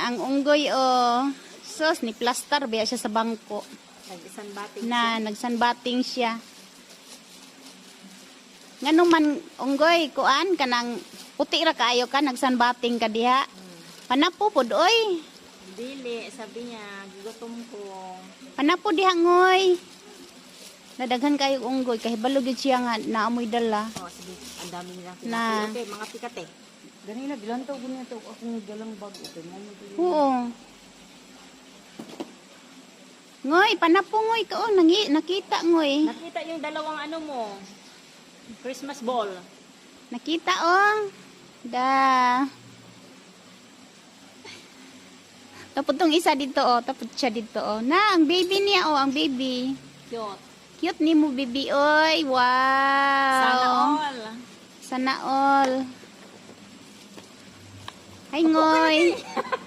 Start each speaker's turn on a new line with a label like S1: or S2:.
S1: ang unggoy sus ni plaster biya siya sa bangko. Nagsanbating siya. Ngano man unggoy kuan kanang puti ra kaayo ka nagsanbating ka diha. Panapo pod oy.
S2: Dili, sabi niya, gutom ko.
S1: Panapo diha ngoy. Nadaghan kayo unggoy kay balog gyud siya nga naamoy dala.
S2: Oh, sige, ang dami nilang
S1: Na.
S2: pinapay. Okay, mga pikate.
S3: Ganina, bilantaw ko niya ito. Akong dalang bag. Okay,
S1: Oo. Ngoy, panapo ngoy ka nakita ngoy.
S2: Nakita yung dalawang ano mo, Christmas ball.
S1: Nakita Da. Tapos tong isa dito tapos siya dito Na, ang baby niya ang baby.
S2: Cute.
S1: Cute ni mo baby oy. Wow.
S2: Sana all.
S1: Sana all. Hi ngoy.